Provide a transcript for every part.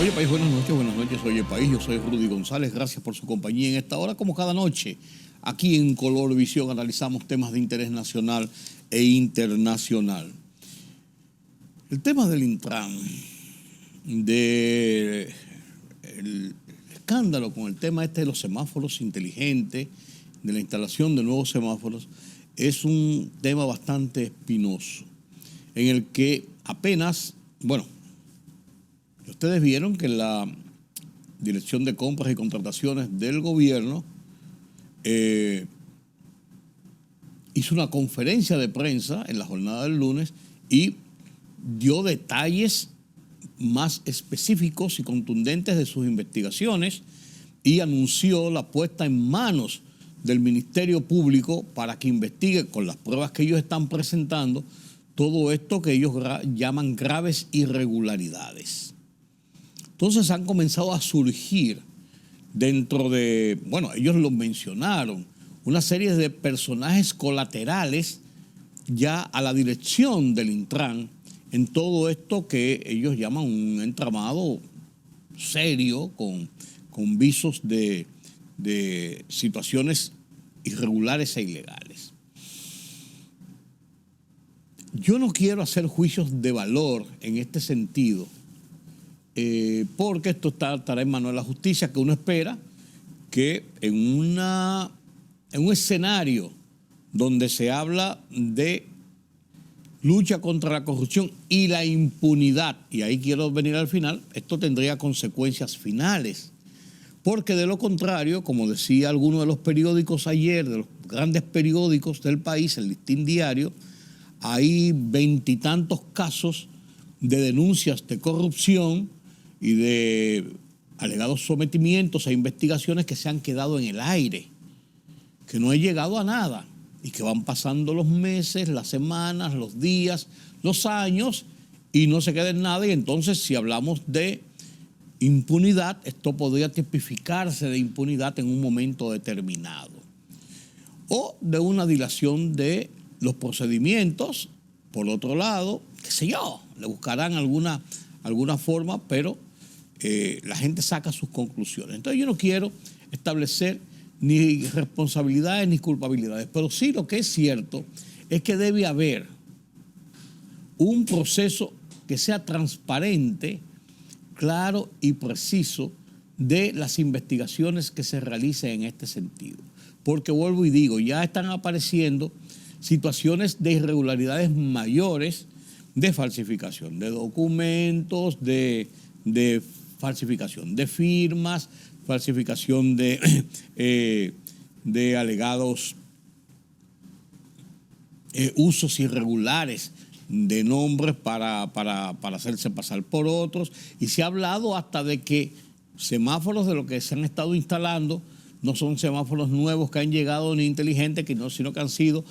Oye, país, buenas noches, buenas noches. Oye, país, yo soy Rudy González. Gracias por su compañía en esta hora, como cada noche. Aquí en Color Visión analizamos temas de interés nacional e internacional. El tema del Intran, del escándalo con el tema este de los semáforos inteligentes, de la instalación de nuevos semáforos, es un tema bastante espinoso, en el que apenas, ustedes vieron que la Dirección de Compras y Contrataciones del gobierno hizo una conferencia de prensa en la jornada del lunes y dio detalles más específicos y contundentes de sus investigaciones y anunció la puesta en manos del Ministerio Público para que investigue con las pruebas que ellos están presentando todo esto que ellos llaman graves irregularidades. Entonces han comenzado a surgir dentro de, ellos lo mencionaron, una serie de personajes colaterales ya a la dirección del Intran en todo esto que ellos llaman un entramado serio con visos de situaciones irregulares e ilegales. Yo no quiero hacer juicios de valor en este sentido, porque esto estará en manos de la justicia, que uno espera que en un escenario donde se habla de lucha contra la corrupción y la impunidad, y ahí quiero venir al final, esto tendría consecuencias finales, porque de lo contrario, como decía alguno de los periódicos ayer, de los grandes periódicos del país, el Listín Diario, hay 20 y tantos casos de denuncias de corrupción y de alegados sometimientos a investigaciones que se han quedado en el aire, que no he llegado a nada y que van pasando los meses, las semanas, los días, los años y no se queda en nada. Y entonces, si hablamos de impunidad, esto podría tipificarse de impunidad en un momento determinado o de una dilación de los procedimientos. Por otro lado, qué sé yo, le buscarán alguna forma, pero la gente saca sus conclusiones. Entonces yo no quiero establecer ni responsabilidades ni culpabilidades, pero sí lo que es cierto es que debe haber un proceso que sea transparente, claro y preciso de las investigaciones que se realicen en este sentido. Porque vuelvo y digo, ya están apareciendo situaciones de irregularidades mayores, de falsificación de documentos, de falsificación de firmas, falsificación de alegados usos irregulares de nombres para hacerse pasar por otros. Y se ha hablado hasta de que semáforos de lo que se han estado instalando no son semáforos nuevos que han llegado ni inteligentes, sino que han sido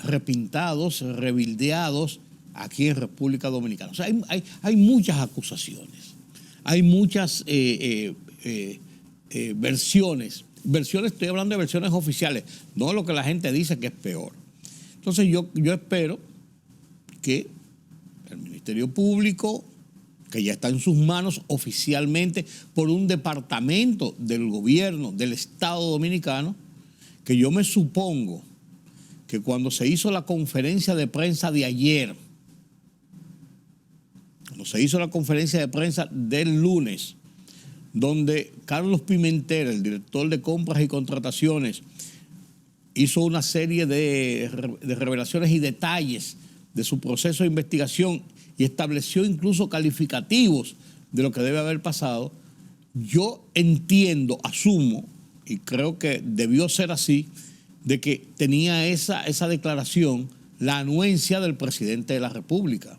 repintados, rebildeados aquí en República Dominicana. O sea, hay muchas acusaciones, hay muchas versiones, estoy hablando de versiones oficiales, no lo que la gente dice que es peor. Entonces yo espero que el Ministerio Público, que ya está en sus manos oficialmente por un departamento del gobierno del Estado Dominicano, que yo me supongo que cuando se hizo la conferencia de prensa de ayer, cuando se hizo la conferencia de prensa del lunes, donde Carlos Pimentel, el director de Compras y Contrataciones, hizo una serie de revelaciones y detalles de su proceso de investigación y estableció incluso calificativos de lo que debe haber pasado, yo entiendo, asumo, y creo que debió ser así, de que tenía esa declaración la anuencia del presidente de la República.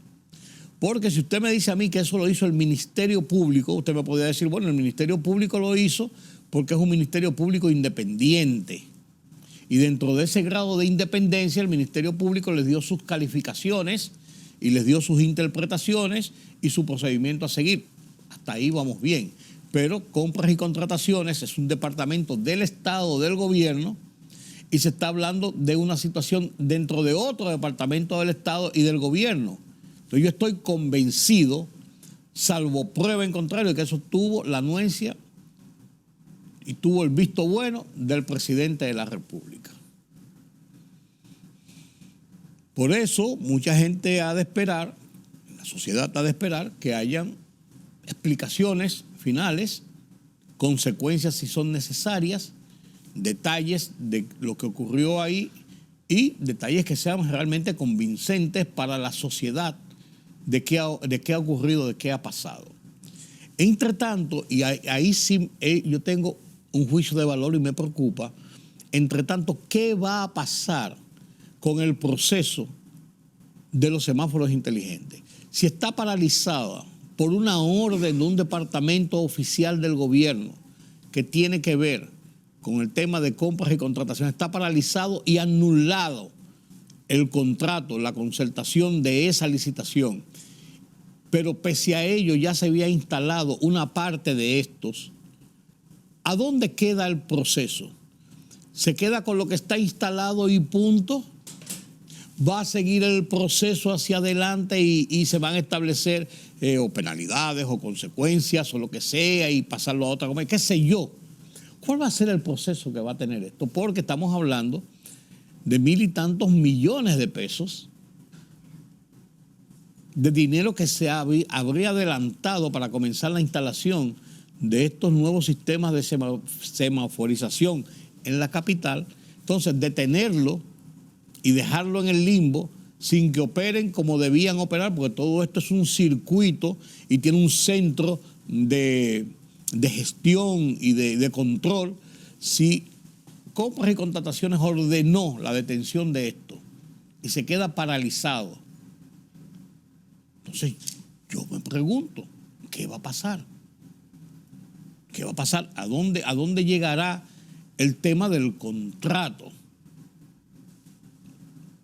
Porque si usted me dice a mí que eso lo hizo el Ministerio Público, usted me podría decir, bueno, el Ministerio Público lo hizo porque es un Ministerio Público independiente. Y dentro de ese grado de independencia, el Ministerio Público les dio sus calificaciones y les dio sus interpretaciones y su procedimiento a seguir. Hasta ahí vamos bien. Pero Compras y Contrataciones es un departamento del Estado, del gobierno, y se está hablando de una situación dentro de otro departamento del Estado y del gobierno. Entonces yo estoy convencido, salvo prueba en contrario, que eso tuvo la anuencia y tuvo el visto bueno del presidente de la República. Por eso mucha gente ha de esperar, la sociedad ha de esperar que hayan explicaciones finales, consecuencias si son necesarias, detalles de lo que ocurrió ahí y detalles que sean realmente convincentes para la sociedad de qué ha ocurrido, de qué ha pasado. Entre tanto, y ahí sí yo tengo un juicio de valor y me preocupa, entre tanto, ¿qué va a pasar con el proceso de los semáforos inteligentes? Si está paralizada por una orden de un departamento oficial del gobierno que tiene que ver con el tema de compras y contrataciones, está paralizado y anulado el contrato, la concertación de esa licitación, pero pese a ello ya se había instalado una parte de estos, ¿a dónde queda el proceso? ¿Se queda con lo que está instalado y punto? ¿Va a seguir el proceso hacia adelante y se van a establecer o penalidades o consecuencias o lo que sea y pasarlo a otra cosa? ¿Qué sé yo? ¿Cuál va a ser el proceso que va a tener esto? Porque estamos hablando de 1.000 y tantos millones de pesos de dinero que se habría adelantado para comenzar la instalación de estos nuevos sistemas de semaforización en la capital. Entonces, detenerlo y dejarlo en el limbo sin que operen como debían operar, porque todo esto es un circuito y tiene un centro de gestión y de control. Si Compras y Contrataciones ordenó la detención de esto y se queda paralizado, entonces yo me pregunto, ¿qué va a pasar? ¿Qué va a pasar? ¿A dónde llegará el tema del contrato?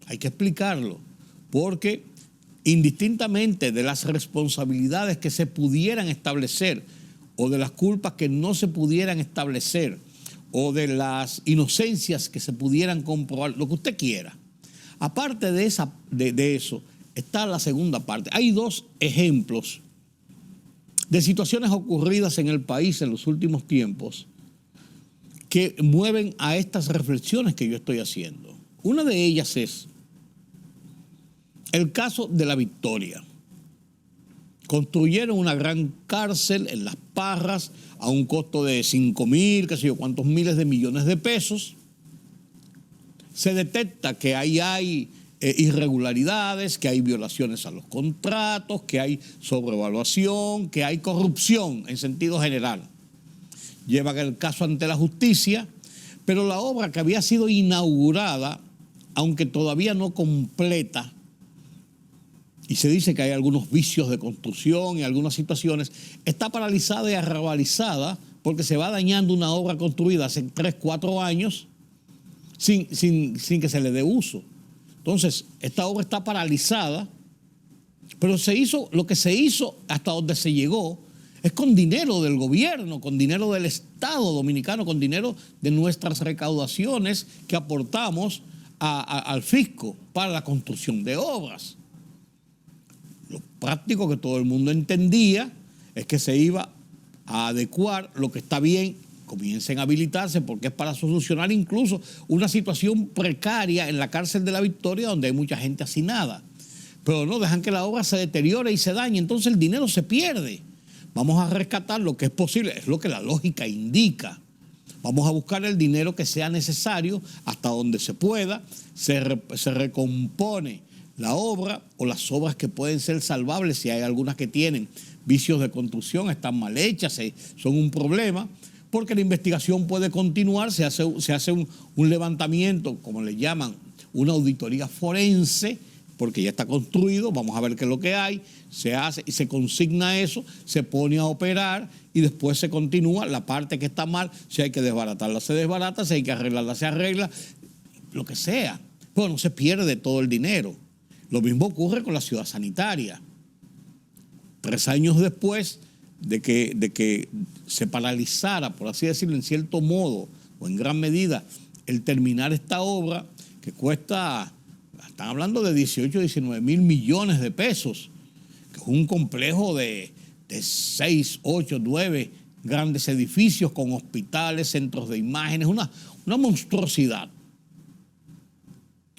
Hay que explicarlo, porque indistintamente de las responsabilidades que se pudieran establecer o de las culpas que no se pudieran establecer o de las inocencias que se pudieran comprobar, lo que usted quiera. Aparte de eso, está la segunda parte. Hay dos ejemplos de situaciones ocurridas en el país en los últimos tiempos que mueven a estas reflexiones que yo estoy haciendo. Una de ellas es el caso de La Victoria. Construyeron una gran cárcel en Las Parras a un costo de 5.000, qué sé yo, cuántos miles de millones de pesos. Se detecta que ahí hay irregularidades, que hay violaciones a los contratos, que hay sobrevaluación, que hay corrupción en sentido general. Llevan el caso ante la justicia, pero la obra que había sido inaugurada, aunque todavía no completa, y se dice que hay algunos vicios de construcción y algunas situaciones, está paralizada y arrabalizada porque se va dañando una obra construida hace 3, 4 años sin que se le dé uso. Entonces, esta obra está paralizada, pero lo que se hizo hasta donde se llegó es con dinero del gobierno, con dinero del Estado dominicano, con dinero de nuestras recaudaciones que aportamos al fisco para la construcción de obras. Lo práctico que todo el mundo entendía es que se iba a adecuar lo que está bien, comiencen a habilitarse porque es para solucionar incluso una situación precaria en la cárcel de La Victoria donde hay mucha gente hacinada. Pero no, dejan que la obra se deteriore y se dañe, entonces el dinero se pierde. Vamos a rescatar lo que es posible, es lo que la lógica indica. Vamos a buscar el dinero que sea necesario hasta donde se pueda, se recompone la obra o las obras que pueden ser salvables, si hay algunas que tienen vicios de construcción, están mal hechas, son un problema, porque la investigación puede continuar, se hace un levantamiento, como le llaman, una auditoría forense, porque ya está construido, vamos a ver qué es lo que hay, se hace y se consigna eso, se pone a operar y después se continúa la parte que está mal, si hay que desbaratarla se desbarata, si hay que arreglarla se arregla, lo que sea, pero no se pierde todo el dinero. Lo mismo ocurre con la ciudad sanitaria. 3 años después de que se paralizara, por así decirlo, en cierto modo o en gran medida, el terminar esta obra que cuesta, están hablando de 18, 19 mil millones de pesos, que es un complejo de de 6, 8, 9 grandes edificios con hospitales, centros de imágenes, una monstruosidad.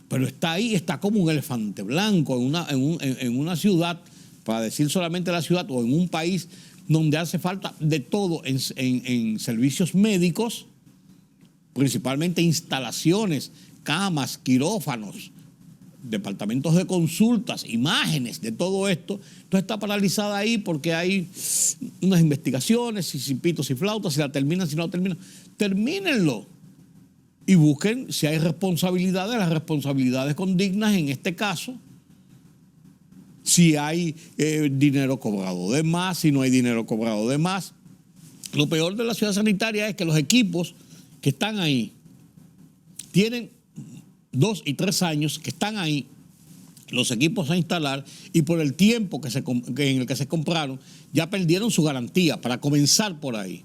Pero está ahí, está como un elefante blanco en una ciudad, para decir solamente la ciudad, o en un país donde hace falta de todo en servicios médicos, principalmente instalaciones, camas, quirófanos, departamentos de consultas, imágenes, de todo esto. Entonces está paralizada ahí porque hay unas investigaciones, si pitos y flautas, si la terminan, si no la terminan. Termínenlo y busquen si hay responsabilidades, las responsabilidades condignas en este caso. Si hay dinero cobrado de más, si no hay dinero cobrado de más. Lo peor de la ciudad sanitaria es que los equipos que están ahí tienen 2 y 3 años que están ahí, los equipos a instalar, y por el tiempo en el que se compraron, ya perdieron su garantía, para comenzar por ahí.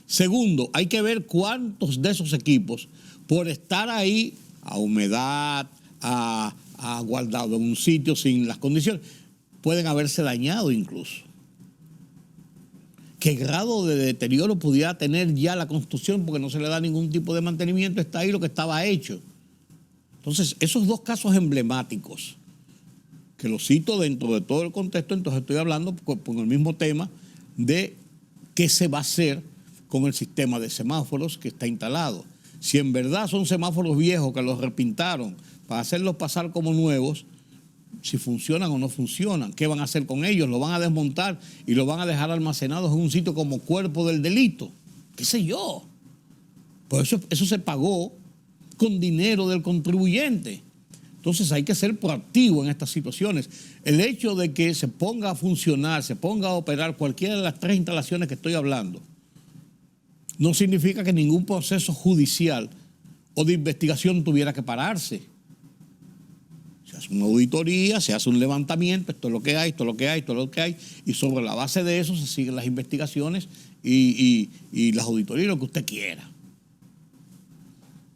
Segundo, hay que ver cuántos de esos equipos, por estar ahí a humedad, a guardado en un sitio sin las condiciones, pueden haberse dañado incluso. ¿Qué grado de deterioro pudiera tener ya la construcción porque no se le da ningún tipo de mantenimiento? Está ahí lo que estaba hecho. Entonces, esos 2 casos emblemáticos, que los cito dentro de todo el contexto, entonces estoy hablando con el mismo tema de qué se va a hacer con el sistema de semáforos que está instalado. Si en verdad son semáforos viejos que los repintaron para hacerlos pasar como nuevos, si funcionan o no funcionan, ¿qué van a hacer con ellos? ¿Lo van a desmontar y lo van a dejar almacenados en un sitio como cuerpo del delito? ¿Qué sé yo? Pues eso se pagó con dinero del contribuyente. Entonces hay que ser proactivo en estas situaciones. El hecho de que se ponga a funcionar, se ponga a operar cualquiera de las 3 instalaciones que estoy hablando, no significa que ningún proceso judicial o de investigación tuviera que pararse. Se hace una auditoría, se hace un levantamiento, esto es lo que hay, esto es lo que hay, esto es lo que hay, y sobre la base de eso se siguen las investigaciones y las auditorías, lo que usted quiera.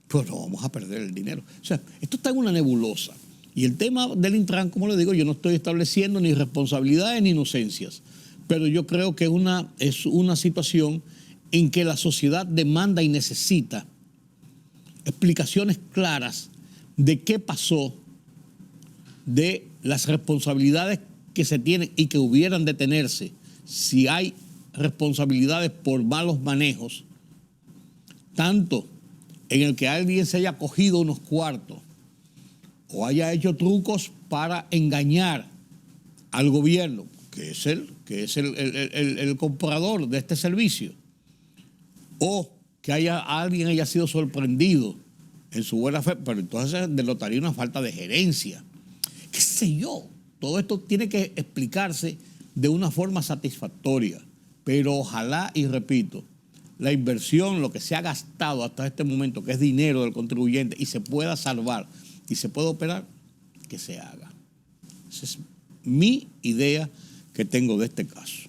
Pues no vamos a perder el dinero. O sea, esto está en una nebulosa. Y el tema del Intran, como le digo, yo no estoy estableciendo ni responsabilidades ni inocencias, pero yo creo que es una situación en que la sociedad demanda y necesita explicaciones claras de qué pasó, de las responsabilidades que se tienen y que hubieran de tenerse, si hay responsabilidades por malos manejos, tanto en el que alguien se haya cogido unos cuartos o haya hecho trucos para engañar al gobierno, que es el comprador de este servicio, o que alguien haya sido sorprendido en su buena fe, pero entonces denotaría una falta de gerencia. ¿Qué sé yo? Todo esto tiene que explicarse de una forma satisfactoria, pero ojalá, y repito, la inversión, lo que se ha gastado hasta este momento, que es dinero del contribuyente, y se pueda salvar y se pueda operar, que se haga. Esa es mi idea que tengo de este caso.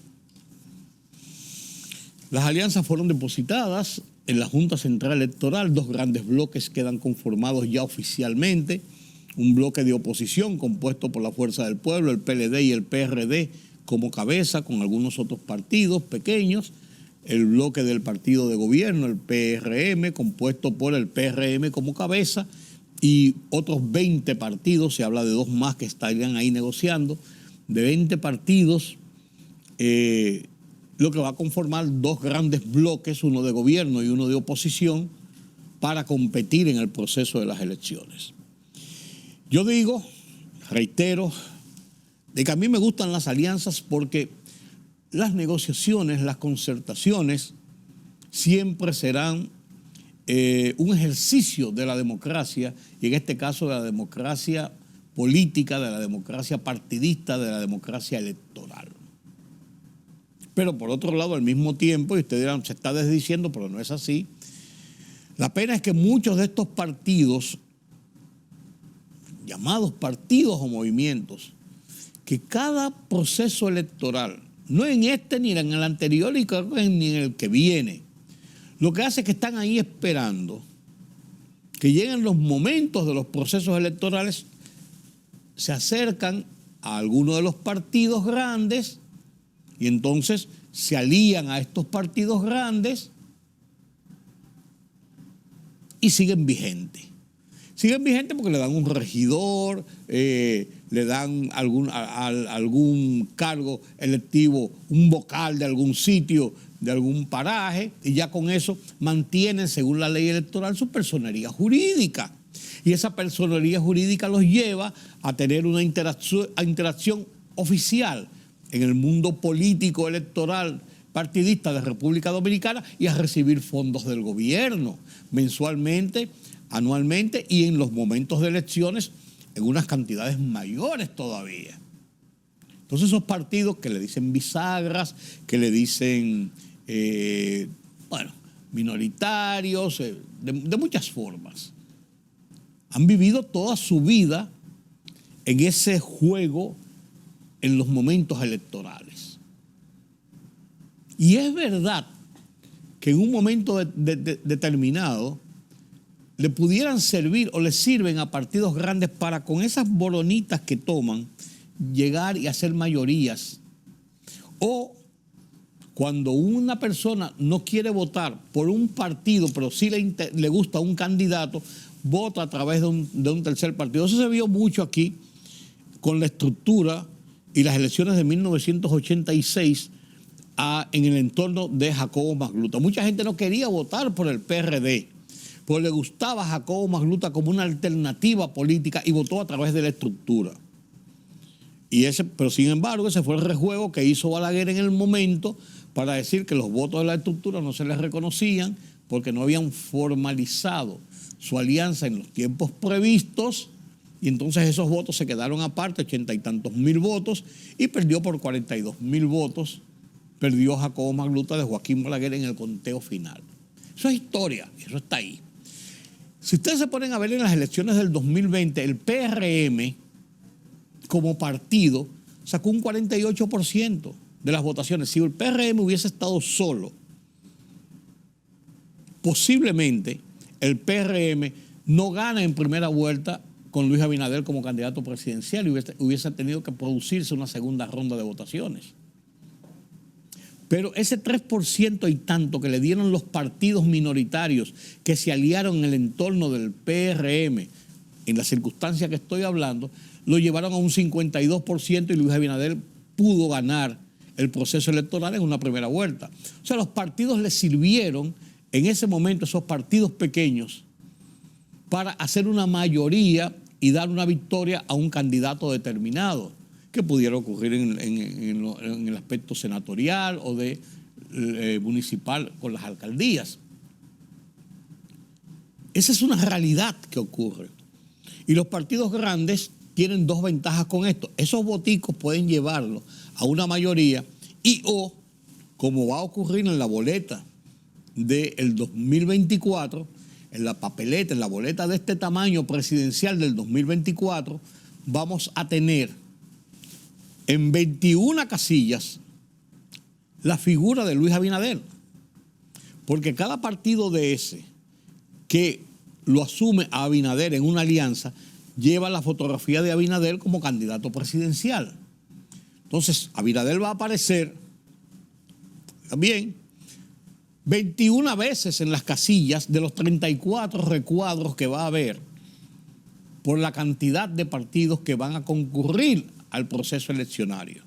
Las alianzas fueron depositadas en la Junta Central Electoral. 2 grandes bloques quedan conformados ya oficialmente. Un bloque de oposición compuesto por la Fuerza del Pueblo, el PLD y el PRD como cabeza, con algunos otros partidos pequeños. El bloque del partido de gobierno, el PRM, compuesto por el PRM como cabeza, y otros 20 partidos, se habla de 2 más que estarían ahí negociando, de 20 partidos, lo que va a conformar 2 grandes bloques, uno de gobierno y uno de oposición, para competir en el proceso de las elecciones. Yo digo, reitero, de que a mí me gustan las alianzas porque las negociaciones, las concertaciones, siempre serán un ejercicio de la democracia, y en este caso de la democracia política, de la democracia partidista, de la democracia electoral. Pero por otro lado, al mismo tiempo, y ustedes dirán, se está desdiciendo, pero no es así, la pena es que muchos de estos partidos, llamados partidos o movimientos, que cada proceso electoral, no en este ni en el anterior ni en el que viene, lo que hace es que están ahí esperando que lleguen los momentos de los procesos electorales, se acercan a alguno de los partidos grandes y entonces se alían a estos partidos grandes y siguen vigentes. Siguen vigentes porque le dan un regidor, le dan algún cargo electivo, un vocal de algún sitio, de algún paraje, y ya con eso mantienen, según la ley electoral, su personería jurídica. Y esa personería jurídica los lleva a tener una interacción oficial en el mundo político electoral partidista de República Dominicana y a recibir fondos del gobierno mensualmente, anualmente y en los momentos de elecciones en unas cantidades mayores todavía. Entonces esos partidos que le dicen bisagras, que le dicen, minoritarios, de muchas formas, han vivido toda su vida en ese juego en los momentos electorales. Y es verdad que en un momento determinado le pudieran servir o le sirven a partidos grandes para con esas boronitas que toman llegar y hacer mayorías. O cuando una persona no quiere votar por un partido, pero sí le gusta un candidato, vota a través de un tercer partido. Eso se vio mucho aquí con la estructura y las elecciones de 1986 en el entorno de Jacobo Magluta. Mucha gente no quería votar por el PRD, pues le gustaba a Jacobo Magluta como una alternativa política y votó a través de la estructura. Pero sin embargo, ese fue el rejuego que hizo Balaguer en el momento para decir que los votos de la estructura no se les reconocían porque no habían formalizado su alianza en los tiempos previstos, y entonces esos votos se quedaron aparte, 80 y tantos mil votos, y perdió por 42.000 votos, perdió Jacobo Magluta de Joaquín Balaguer en el conteo final. Eso es historia, eso está ahí. Si ustedes se ponen a ver en las elecciones del 2020, el PRM como partido sacó un 48% de las votaciones. Si el PRM hubiese estado solo, posiblemente el PRM no gana en primera vuelta con Luis Abinader como candidato presidencial y hubiese tenido que producirse una segunda ronda de votaciones. Pero ese 3% y tanto que le dieron los partidos minoritarios que se aliaron en el entorno del PRM, en la circunstancia que estoy hablando, lo llevaron a un 52% y Luis Abinader pudo ganar el proceso electoral en una primera vuelta. O sea, los partidos le sirvieron en ese momento, esos partidos pequeños, para hacer una mayoría y dar una victoria a un candidato determinado, que pudiera ocurrir en el aspecto senatorial o de municipal con las alcaldías. Esa es una realidad que ocurre. Y los partidos grandes tienen dos ventajas con esto. Esos voticos pueden llevarlo a una mayoría o, como va a ocurrir en la boleta del 2024, en la papeleta, en la boleta de este tamaño presidencial del 2024, vamos a tener en 21 casillas la figura de Luis Abinader. Porque cada partido de ese que lo asume a Abinader en una alianza lleva la fotografía de Abinader como candidato presidencial. Entonces, Abinader va a aparecer también 21 veces en las casillas de los 34 recuadros que va a haber por la cantidad de partidos que van a concurrir al proceso eleccionario.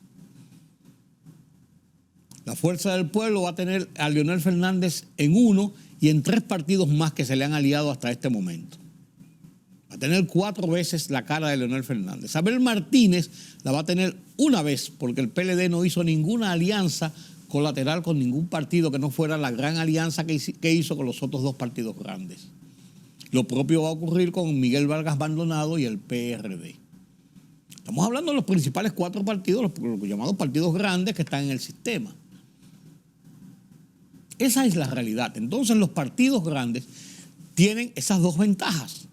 La Fuerza del Pueblo va a tener a Leonel Fernández en uno y en 3 partidos más que se le han aliado hasta este momento. Va a tener 4 veces la cara de Leonel Fernández. Abel Martínez la va a tener una vez porque el PLD no hizo ninguna alianza colateral con ningún partido que no fuera la gran alianza que hizo con los otros 2 partidos grandes. Lo propio va a ocurrir con Miguel Vargas Maldonado y el PRD. Estamos hablando de los principales 4 partidos, los llamados partidos grandes que están en el sistema. Esa es la realidad. Entonces los partidos grandes tienen esas 2 ventajas.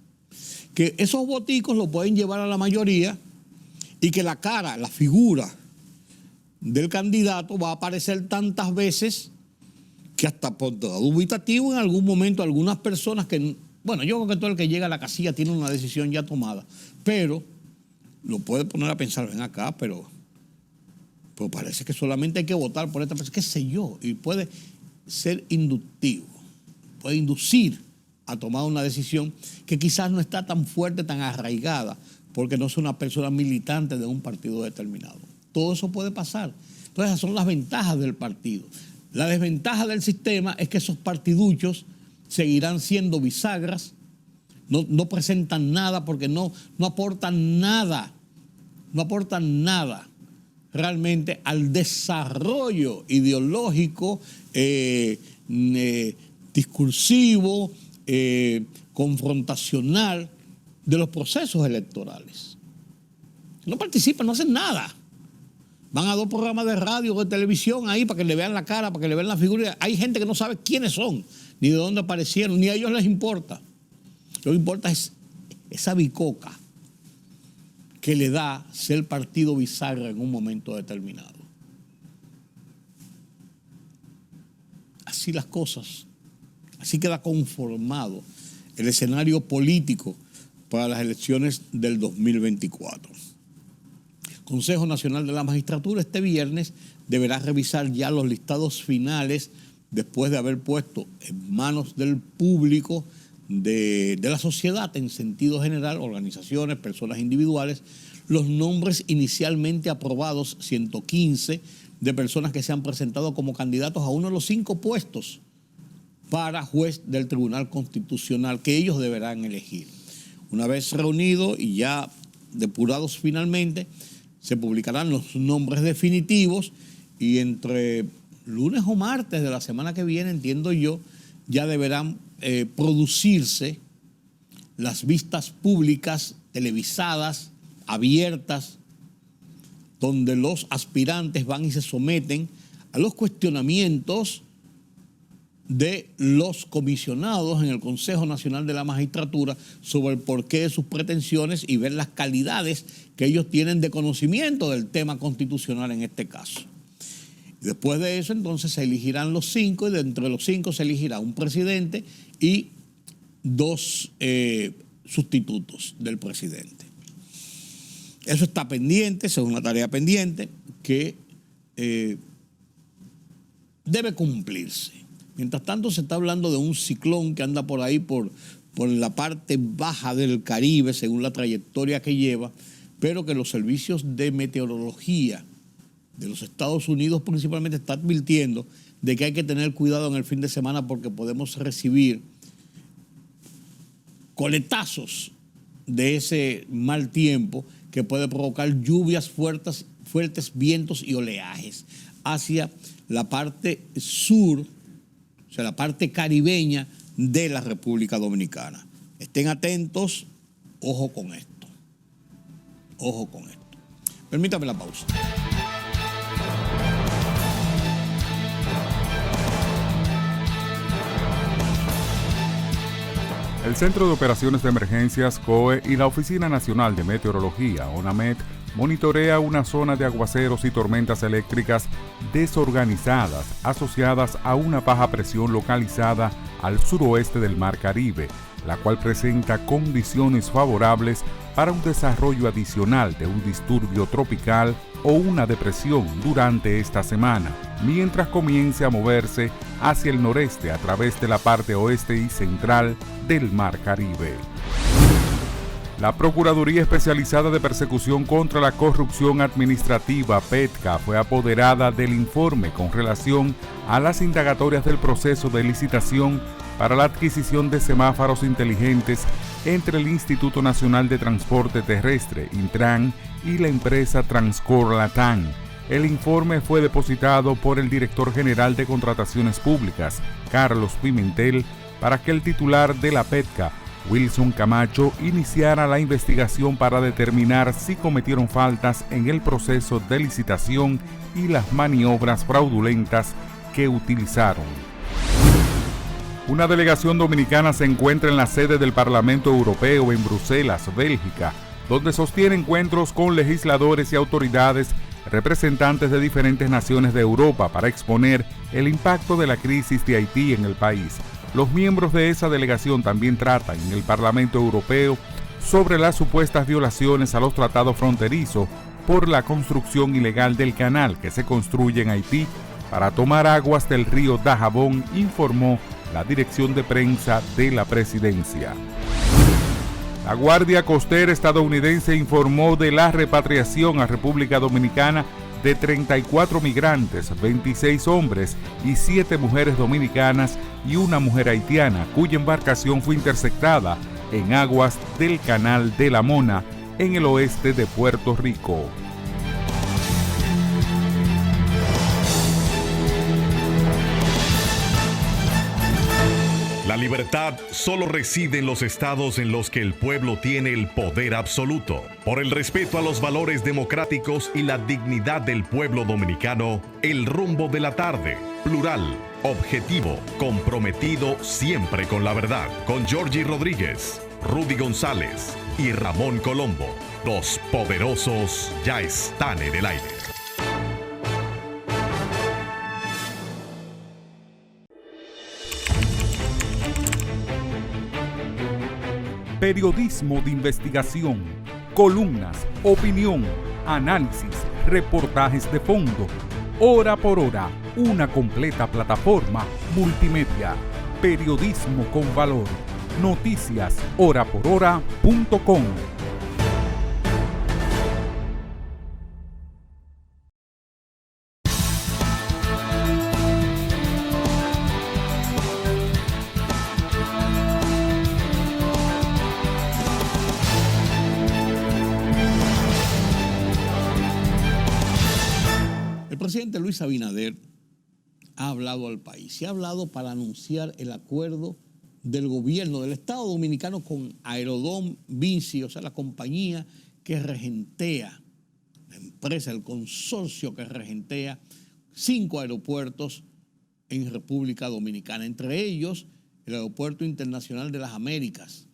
Que esos voticos lo pueden llevar a la mayoría y que la cara, la figura del candidato va a aparecer tantas veces que hasta por dubitativo en algún momento algunas personas que, bueno, yo creo que todo el que llega a la casilla tiene una decisión ya tomada, pero lo puede poner a pensar, ven acá, pero Pues parece que solamente hay que votar por esta persona, qué sé yo, y puede ser inductivo, puede inducir a tomar una decisión que quizás no está tan fuerte, tan arraigada, porque no es una persona militante de un partido determinado. Todo eso puede pasar. Entonces, esas son las ventajas del partido. La desventaja del sistema es que esos partiduchos seguirán siendo bisagras, no presentan nada porque no aportan nada, realmente al desarrollo ideológico, discursivo, confrontacional de los procesos electorales. No participan, no hacen nada. Van a 2 programas de radio o de televisión ahí para que le vean la cara, para que le vean la figura. Hay gente que no sabe quiénes son, ni de dónde aparecieron, ni a ellos les importa. Lo que importa es esa bicoca que le da ser partido bisagra en un momento determinado. Así las cosas. Así queda conformado el escenario político para las elecciones del 2024. Consejo Nacional de la Magistratura este viernes deberá revisar ya los listados finales después de haber puesto en manos del público, de la sociedad en sentido general, organizaciones, personas individuales, los nombres inicialmente aprobados, 115 de personas que se han presentado como candidatos a uno de los 5 puestos para juez del Tribunal Constitucional que ellos deberán elegir. Una vez reunidos y ya depurados finalmente, se publicarán los nombres definitivos y entre lunes o martes de la semana que viene, entiendo yo, ya deberán producirse las vistas públicas, televisadas, abiertas, donde los aspirantes van y se someten a los cuestionamientos de los comisionados en el Consejo Nacional de la Magistratura sobre el porqué de sus pretensiones y ver las calidades que ellos tienen de conocimiento del tema constitucional en este caso. Después de eso, entonces, se elegirán los 5 y de entre los 5 se elegirá un presidente y 2 sustitutos del presidente. Eso está pendiente, eso es una tarea pendiente que debe cumplirse. Mientras tanto, se está hablando de un ciclón que anda por ahí, por la parte baja del Caribe, según la trayectoria que lleva, pero que los servicios de meteorología de los Estados Unidos principalmente están advirtiendo de que hay que tener cuidado en el fin de semana porque podemos recibir coletazos de ese mal tiempo que puede provocar lluvias fuertes, vientos y oleajes hacia la parte sur, o sea, la parte caribeña de la República Dominicana. Estén atentos, ojo con esto. Ojo con esto. Permítame la pausa. El Centro de Operaciones de Emergencias, COE, y la Oficina Nacional de Meteorología, ONAMET, monitorea una zona de aguaceros y tormentas eléctricas desorganizadas asociadas a una baja presión localizada al suroeste del Mar Caribe, la cual presenta condiciones favorables para un desarrollo adicional de un disturbio tropical o una depresión durante esta semana, mientras comience a moverse hacia el noreste a través de la parte oeste y central del Mar Caribe. La Procuraduría Especializada de Persecución contra la Corrupción Administrativa, PETCA, fue apoderada del informe con relación a las indagatorias del proceso de licitación para la adquisición de semáforos inteligentes entre el Instituto Nacional de Transporte Terrestre, Intran, y la empresa Transcor Latam. El informe fue depositado por el director general de Contrataciones Públicas, Carlos Pimentel, para que el titular de la PETCA, Wilson Camacho, iniciara la investigación para determinar si cometieron faltas en el proceso de licitación y las maniobras fraudulentas que utilizaron. Una delegación dominicana se encuentra en la sede del Parlamento Europeo en Bruselas, Bélgica, donde sostiene encuentros con legisladores y autoridades representantes de diferentes naciones de Europa para exponer el impacto de la crisis de Haití en el país. Los miembros de esa delegación también tratan en el Parlamento Europeo sobre las supuestas violaciones a los tratados fronterizos por la construcción ilegal del canal que se construye en Haití para tomar aguas del río Dajabón, informó la dirección de prensa de la presidencia. La Guardia Costera estadounidense informó de la repatriación a República Dominicana de 34 migrantes, 26 hombres y 7 mujeres dominicanas y una mujer haitiana, cuya embarcación fue interceptada en aguas del Canal de la Mona, en el oeste de Puerto Rico. La libertad solo reside en los estados en los que el pueblo tiene el poder absoluto. Por el respeto a los valores democráticos y la dignidad del pueblo dominicano, El Rumbo de la Tarde, plural, objetivo, comprometido siempre con la verdad. Con Georgie Rodríguez, Rudy González y Ramón Colombo. Los poderosos ya están en el aire. Periodismo de investigación, columnas, opinión, análisis, reportajes de fondo. Hora por hora, una completa plataforma multimedia. Periodismo con valor. Noticias horaporhora.com. El presidente Luis Abinader ha hablado al país y ha hablado para anunciar el acuerdo del gobierno del Estado Dominicano con Aerodom Vinci, o sea, la compañía que regentea, la empresa, el consorcio que regentea 5 aeropuertos en República Dominicana, entre ellos el Aeropuerto Internacional de las Américas,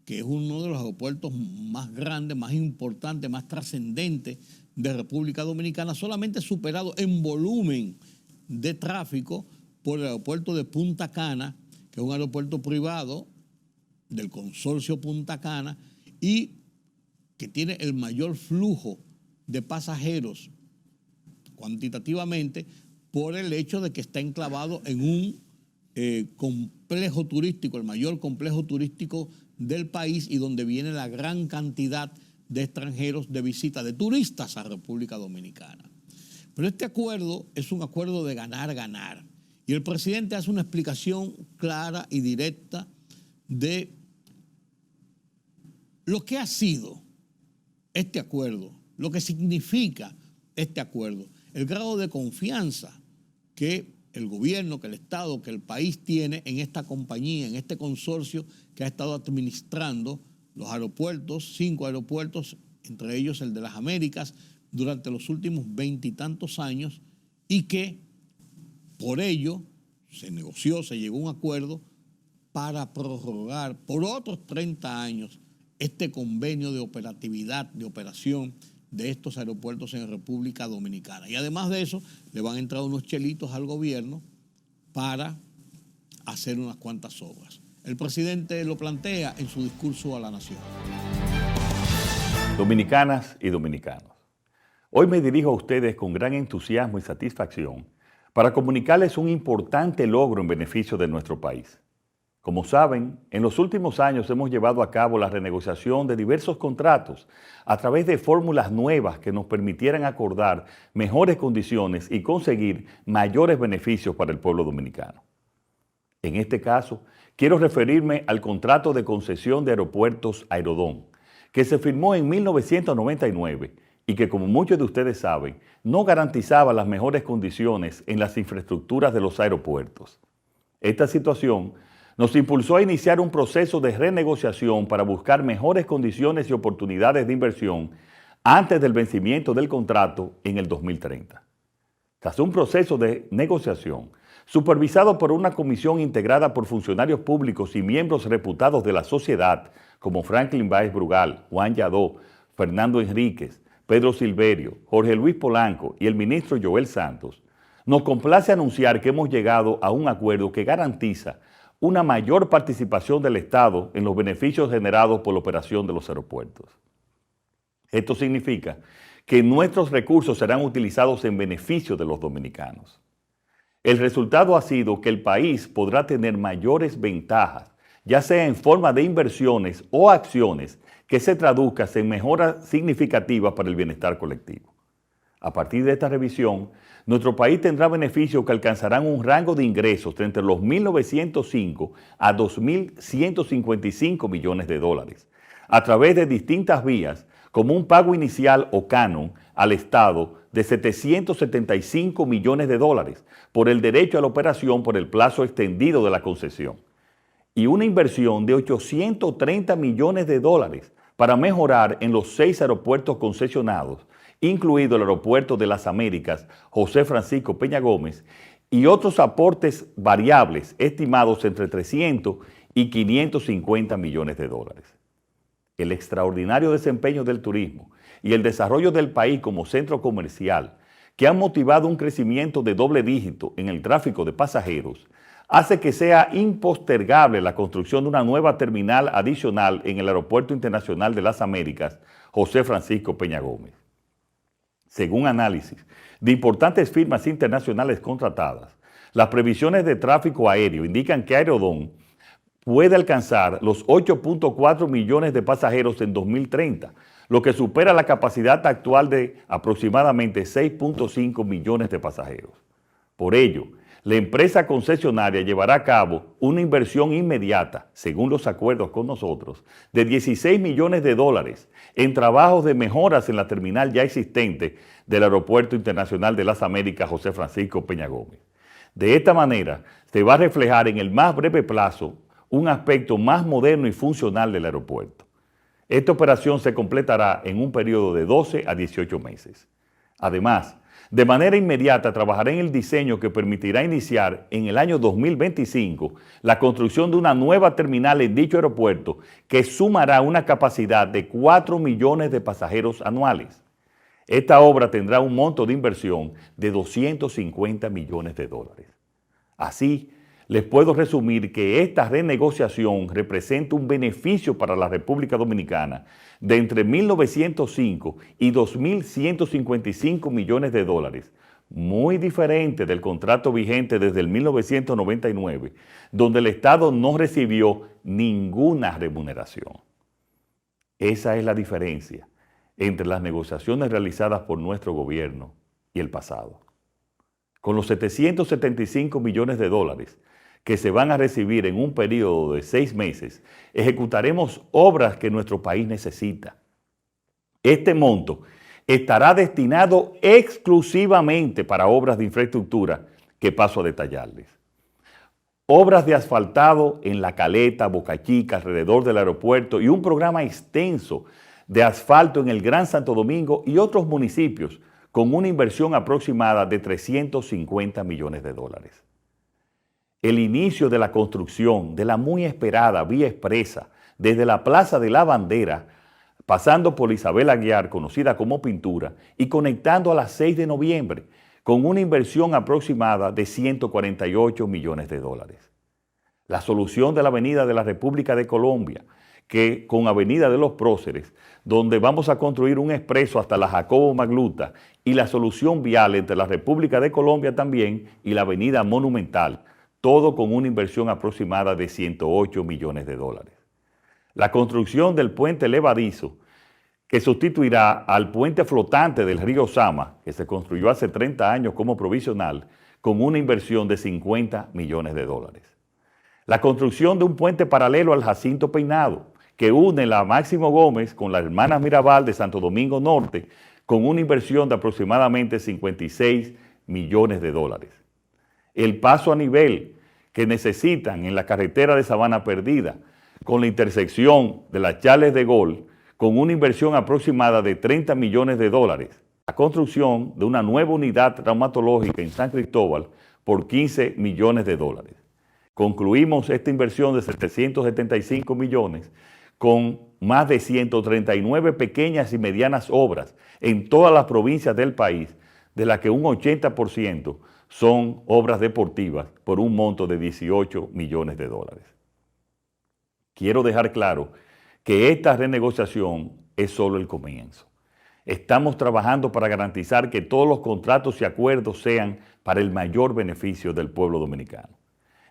que es uno de los aeropuertos más grandes, más importantes, más trascendentes de República Dominicana, solamente superado en volumen de tráfico por el aeropuerto de Punta Cana, que es un aeropuerto privado del consorcio Punta Cana y que tiene el mayor flujo de pasajeros cuantitativamente por el hecho de que está enclavado en un complejo turístico, el mayor complejo turístico del país y donde viene la gran cantidad de extranjeros de visita, de turistas a República Dominicana. Pero este acuerdo es un acuerdo de ganar-ganar. Y el presidente hace una explicación clara y directa de lo que ha sido este acuerdo, lo que significa este acuerdo, el grado de confianza que el gobierno, que el Estado, que el país tiene en esta compañía, en este consorcio que ha estado administrando los aeropuertos, 5 aeropuertos, entre ellos el de las Américas, durante los últimos 20 y tantos años, y que por ello se negoció, se llegó a un acuerdo para prorrogar por otros 30 años este convenio de operatividad, de operación de estos aeropuertos en República Dominicana. Y además de eso, le van a entrar unos chelitos al gobierno para hacer unas cuantas obras. El presidente lo plantea en su discurso a la nación. Dominicanas y dominicanos, hoy me dirijo a ustedes con gran entusiasmo y satisfacción para comunicarles un importante logro en beneficio de nuestro país. Como saben, en los últimos años hemos llevado a cabo la renegociación de diversos contratos a través de fórmulas nuevas que nos permitieran acordar mejores condiciones y conseguir mayores beneficios para el pueblo dominicano. En este caso, quiero referirme al contrato de concesión de aeropuertos Aerodom, que se firmó en 1999 y que, como muchos de ustedes saben, no garantizaba las mejores condiciones en las infraestructuras de los aeropuertos. Esta situación nos impulsó a iniciar un proceso de renegociación para buscar mejores condiciones y oportunidades de inversión antes del vencimiento del contrato en el 2030. Tras un proceso de negociación supervisado por una comisión integrada por funcionarios públicos y miembros reputados de la sociedad como Franklin Báez Brugal, Juan Yadó, Fernando Enríquez, Pedro Silverio, Jorge Luis Polanco y el ministro Joel Santos, nos complace anunciar que hemos llegado a un acuerdo que garantiza una mayor participación del Estado en los beneficios generados por la operación de los aeropuertos. Esto significa que nuestros recursos serán utilizados en beneficio de los dominicanos. El resultado ha sido que el país podrá tener mayores ventajas, ya sea en forma de inversiones o acciones que se traduzcan en mejoras significativas para el bienestar colectivo. A partir de esta revisión, nuestro país tendrá beneficios que alcanzarán un rango de ingresos entre los 1.905 a 2.155 millones de dólares, a través de distintas vías, como un pago inicial o canon al Estado de 775 millones de dólares por el derecho a la operación por el plazo extendido de la concesión, y una inversión de 830 millones de dólares para mejorar en los 6 aeropuertos concesionados, incluido el Aeropuerto de las Américas José Francisco Peña Gómez, y otros aportes variables estimados entre 300 y 550 millones de dólares. El extraordinario desempeño del turismo y el desarrollo del país como centro comercial, que han motivado un crecimiento de doble dígito en el tráfico de pasajeros, hace que sea impostergable la construcción de una nueva terminal adicional en el Aeropuerto Internacional de las Américas José Francisco Peña Gómez. Según análisis de importantes firmas internacionales contratadas, las previsiones de tráfico aéreo indican que Aerodón puede alcanzar los 8.4 millones de pasajeros en 2030, lo que supera la capacidad actual de aproximadamente 6.5 millones de pasajeros. Por ello, la empresa concesionaria llevará a cabo una inversión inmediata, según los acuerdos con nosotros, de 16 millones de dólares en trabajos de mejoras en la terminal ya existente del Aeropuerto Internacional de las Américas José Francisco Peña Gómez. De esta manera, se va a reflejar en el más breve plazo un aspecto más moderno y funcional del aeropuerto. Esta operación se completará en un periodo de 12 a 18 meses. Además, de manera inmediata trabajará en el diseño que permitirá iniciar en el año 2025 la construcción de una nueva terminal en dicho aeropuerto que sumará una capacidad de 4 millones de pasajeros anuales. Esta obra tendrá un monto de inversión de 250 millones de dólares. Así, les puedo resumir que esta renegociación representa un beneficio para la República Dominicana de entre 1.905 y 2.155 millones de dólares, muy diferente del contrato vigente desde el 1999, donde el Estado no recibió ninguna remuneración. Esa es la diferencia entre las negociaciones realizadas por nuestro gobierno y el pasado. Con los 775 millones de dólares que se van a recibir en un periodo de 6 meses, ejecutaremos obras que nuestro país necesita. Este monto estará destinado exclusivamente para obras de infraestructura que paso a detallarles. Obras de asfaltado en La Caleta, Boca Chica, alrededor del aeropuerto y un programa extenso de asfalto en el Gran Santo Domingo y otros municipios con una inversión aproximada de 350 millones de dólares. El inicio de la construcción de la muy esperada vía expresa desde la Plaza de la Bandera, pasando por Isabel Aguiar, conocida como Pintura, y conectando a las 6 de noviembre, con una inversión aproximada de 148 millones de dólares. La solución de la Avenida de la República de Colombia, que con Avenida de los Próceres, donde vamos a construir un expreso hasta la Jacobo Magluta, y la solución vial entre la República de Colombia también y la Avenida Monumental, todo con una inversión aproximada de 108 millones de dólares. La construcción del puente levadizo, que sustituirá al puente flotante del río Sama, que se construyó hace 30 años como provisional, con una inversión de 50 millones de dólares. La construcción de un puente paralelo al Jacinto Peinado, que une la Máximo Gómez con la Hermanas Mirabal de Santo Domingo Norte, con una inversión de aproximadamente 56 millones de dólares. El paso a nivel que necesitan en la carretera de Sabana Perdida, con la intersección de las Charles de Gaulle, con una inversión aproximada de 30 millones de dólares. La construcción de una nueva unidad traumatológica en San Cristóbal por 15 millones de dólares. Concluimos esta inversión de 775 millones con más de 139 pequeñas y medianas obras en todas las provincias del país, de las que un 80% son obras deportivas por un monto de 18 millones de dólares. Quiero dejar claro que esta renegociación es solo el comienzo. Estamos trabajando para garantizar que todos los contratos y acuerdos sean para el mayor beneficio del pueblo dominicano.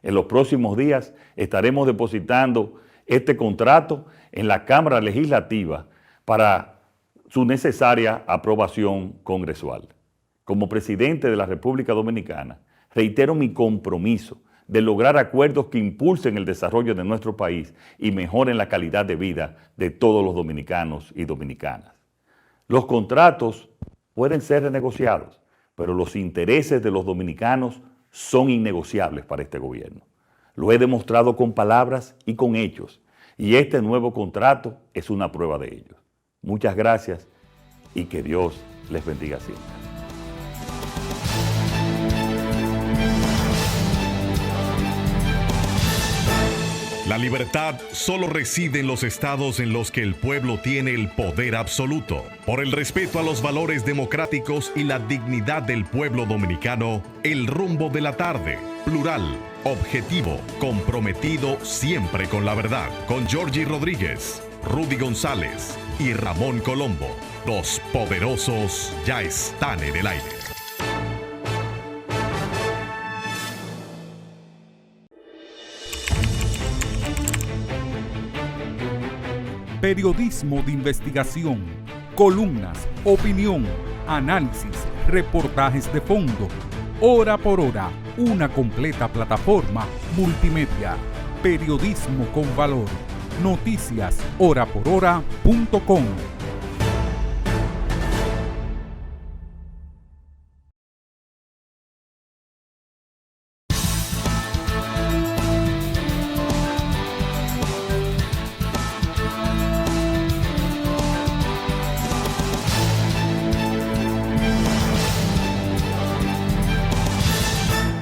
En los próximos días estaremos depositando este contrato en la Cámara Legislativa para su necesaria aprobación congresual. Como presidente de la República Dominicana, reitero mi compromiso de lograr acuerdos que impulsen el desarrollo de nuestro país y mejoren la calidad de vida de todos los dominicanos y dominicanas. Los contratos pueden ser renegociados, pero los intereses de los dominicanos son innegociables para este gobierno. Lo he demostrado con palabras y con hechos, y este nuevo contrato es una prueba de ello. Muchas gracias y que Dios les bendiga siempre. La libertad solo reside en los estados en los que el pueblo tiene el poder absoluto. Por el respeto a los valores democráticos y la dignidad del pueblo dominicano, El Rumbo de la Tarde, plural, objetivo, comprometido siempre con la verdad. Con Georgie Rodríguez, Rudy González y Ramón Colombo. Los poderosos ya están en el aire. Periodismo de investigación, columnas, opinión, análisis, reportajes de fondo. Hora por hora, una completa plataforma multimedia. Periodismo con valor. Noticias horaporhora.com.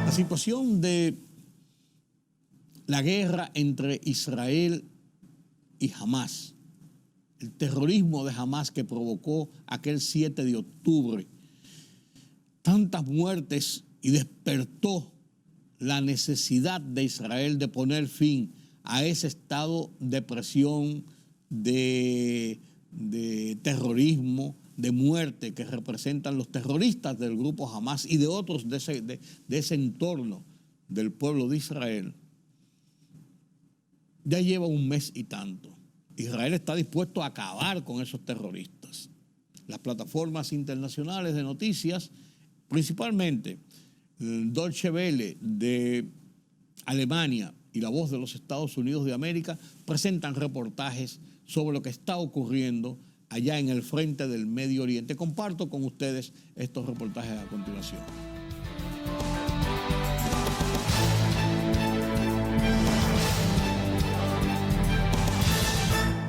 La situación de la guerra entre Israel y Hamás, el terrorismo de Hamás que provocó aquel 7 de octubre, tantas muertes y despertó la necesidad de Israel de poner fin a ese estado de presión, de terrorismo, de muerte que representan los terroristas del grupo Hamás y de otros de ese entorno del pueblo de Israel. Ya lleva un mes y tanto. Israel está dispuesto a acabar con esos terroristas. Las plataformas internacionales de noticias, principalmente el Deutsche Welle de Alemania y La Voz de los Estados Unidos de América, presentan reportajes sobre lo que está ocurriendo allá en el frente del Medio Oriente. Comparto con ustedes estos reportajes a continuación.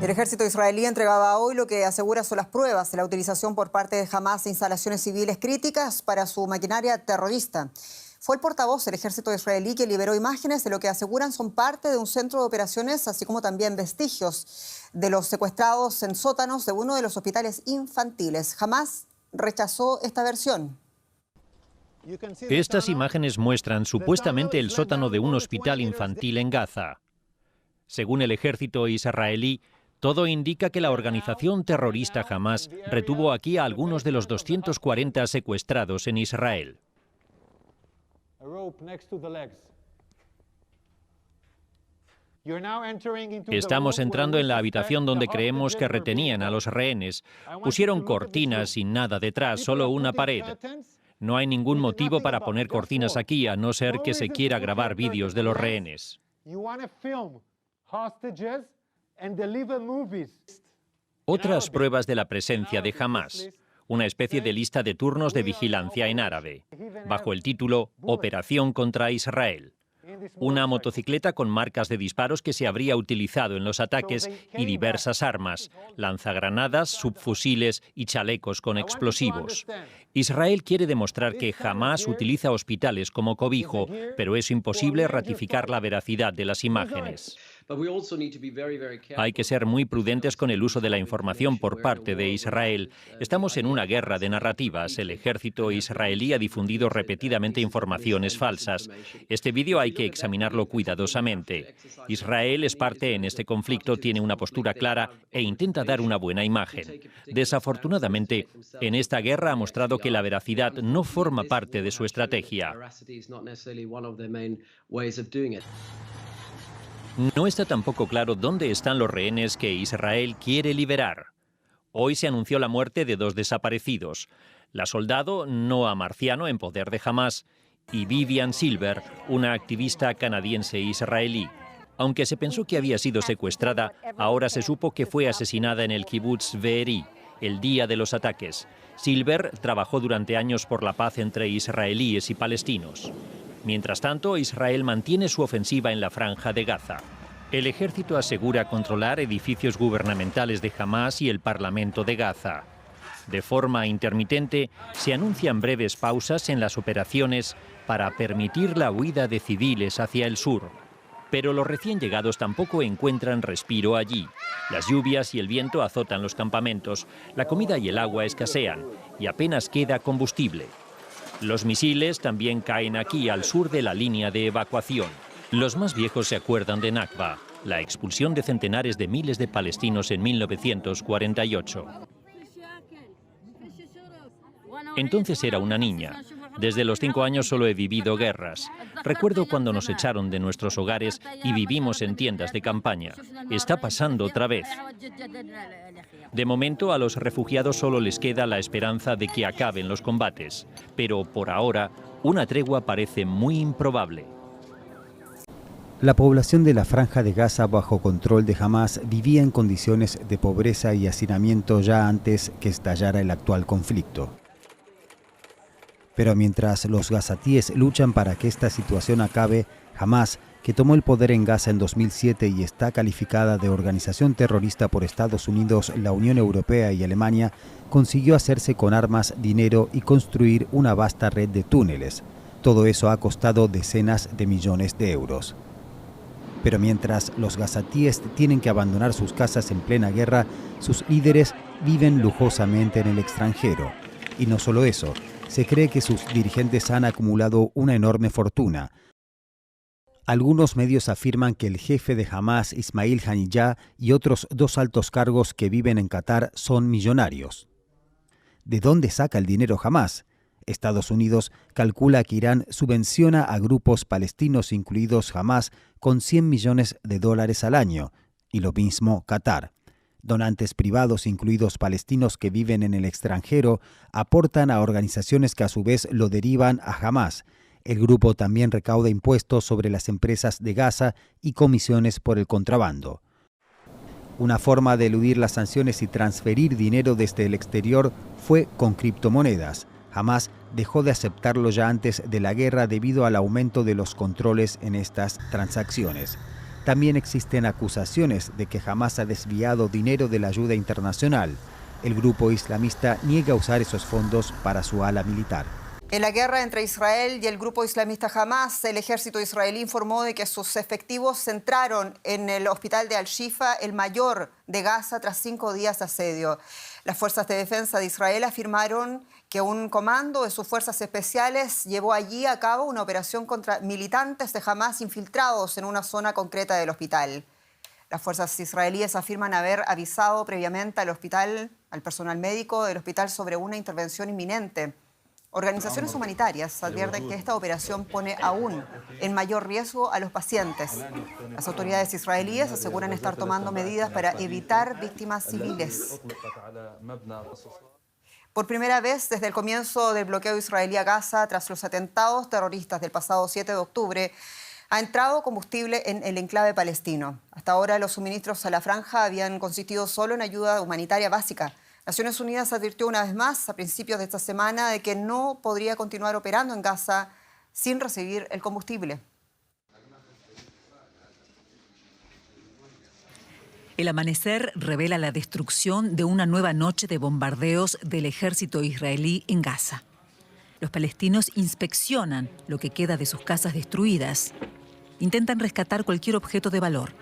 El ejército israelí entregaba hoy lo que asegura son las pruebas de la utilización por parte de Hamás de instalaciones civiles críticas para su maquinaria terrorista. Fue el portavoz del ejército israelí que liberó imágenes de lo que aseguran son parte de un centro de operaciones, así como también vestigios de los secuestrados en sótanos de uno de los hospitales infantiles. Hamás rechazó esta versión. Estas imágenes muestran supuestamente el sótano de un hospital infantil en Gaza. Según el ejército israelí, todo indica que la organización terrorista Hamás retuvo aquí a algunos de los 240 secuestrados en Israel. Estamos entrando en la habitación donde creemos que retenían a los rehenes. Pusieron cortinas sin nada detrás, solo una pared. No hay ningún motivo para poner cortinas aquí, a no ser que se quiera grabar vídeos de los rehenes. Otras pruebas de la presencia de Hamás. Una especie de lista de turnos de vigilancia en árabe, bajo el título Operación contra Israel. Una motocicleta con marcas de disparos que se habría utilizado en los ataques y diversas armas, lanzagranadas, subfusiles y chalecos con explosivos. Israel quiere demostrar que Hamás utiliza hospitales como cobijo, pero es imposible ratificar la veracidad de las imágenes. Hay que ser muy prudentes con el uso de la información por parte de Israel. Estamos en una guerra de narrativas. El ejército israelí ha difundido repetidamente informaciones falsas. Este vídeo hay que examinarlo cuidadosamente. Israel es parte en este conflicto, tiene una postura clara e intenta dar una buena imagen. Desafortunadamente, en esta guerra ha mostrado que la veracidad no forma parte de su estrategia. No está tampoco claro dónde están los rehenes que Israel quiere liberar. Hoy se anunció la muerte de 2 desaparecidos, la soldado Noa Marciano, en poder de Hamás, y Vivian Silver, una activista canadiense-israelí. Aunque se pensó que había sido secuestrada, ahora se supo que fue asesinada en el kibutz Be'eri, el día de los ataques. Silver trabajó durante años por la paz entre israelíes y palestinos. Mientras tanto, Israel mantiene su ofensiva en la Franja de Gaza. El ejército asegura controlar edificios gubernamentales de Hamás y el Parlamento de Gaza. De forma intermitente, se anuncian breves pausas en las operaciones para permitir la huida de civiles hacia el sur. Pero los recién llegados tampoco encuentran respiro allí. Las lluvias y el viento azotan los campamentos, la comida y el agua escasean y apenas queda combustible. Los misiles también caen aquí, al sur de la línea de evacuación. Los más viejos se acuerdan de Nakba, la expulsión de centenares de miles de palestinos en 1948. Entonces era una niña. Desde los 5 años solo he vivido guerras. Recuerdo cuando nos echaron de nuestros hogares y vivimos en tiendas de campaña. Está pasando otra vez. De momento, a los refugiados solo les queda la esperanza de que acaben los combates. Pero por ahora, una tregua parece muy improbable. La población de la Franja de Gaza bajo control de Hamás vivía en condiciones de pobreza y hacinamiento ya antes que estallara el actual conflicto. Pero mientras los gazatíes luchan para que esta situación acabe, Hamás, que tomó el poder en Gaza en 2007 y está calificada de organización terrorista por Estados Unidos, la Unión Europea y Alemania, consiguió hacerse con armas, dinero y construir una vasta red de túneles. Todo eso ha costado decenas de millones de euros. Pero mientras los gazatíes tienen que abandonar sus casas en plena guerra, sus líderes viven lujosamente en el extranjero. Y no solo eso, se cree que sus dirigentes han acumulado una enorme fortuna. Algunos medios afirman que el jefe de Hamás, Ismail Haniyeh, y otros 2 altos cargos que viven en Qatar son millonarios. ¿De dónde saca el dinero Hamás? Estados Unidos calcula que Irán subvenciona a grupos palestinos, incluidos Hamás, con $100 millones al año, y lo mismo Qatar. Donantes privados, incluidos palestinos que viven en el extranjero, aportan a organizaciones que a su vez lo derivan a Hamás. El grupo también recauda impuestos sobre las empresas de Gaza y comisiones por el contrabando. Una forma de eludir las sanciones y transferir dinero desde el exterior fue con criptomonedas. Hamás dejó de aceptarlo ya antes de la guerra debido al aumento de los controles en estas transacciones. También existen acusaciones de que Hamás ha desviado dinero de la ayuda internacional. El grupo islamista niega usar esos fondos para su ala militar. En la guerra entre Israel y el grupo islamista Hamás, el ejército israelí informó de que sus efectivos se entraron en el hospital de Al-Shifa, el mayor de Gaza, tras 5 días de asedio. Las fuerzas de defensa de Israel afirmaron que un comando de sus fuerzas especiales llevó allí a cabo una operación contra militantes de Hamás infiltrados en una zona concreta del hospital. Las fuerzas israelíes afirman haber avisado previamente al personal médico del hospital sobre una intervención inminente. Organizaciones humanitarias advierten que esta operación pone aún en mayor riesgo a los pacientes. Las autoridades israelíes aseguran estar tomando medidas para evitar víctimas civiles. Por primera vez desde el comienzo del bloqueo israelí a Gaza, tras los atentados terroristas del pasado 7 de octubre, ha entrado combustible en el enclave palestino. Hasta ahora los suministros a la franja habían consistido solo en ayuda humanitaria básica. Naciones Unidas advirtió una vez más a principios de esta semana de que no podría continuar operando en Gaza sin recibir el combustible. El amanecer revela la destrucción de una nueva noche de bombardeos del ejército israelí en Gaza. Los palestinos inspeccionan lo que queda de sus casas destruidas. Intentan rescatar cualquier objeto de valor.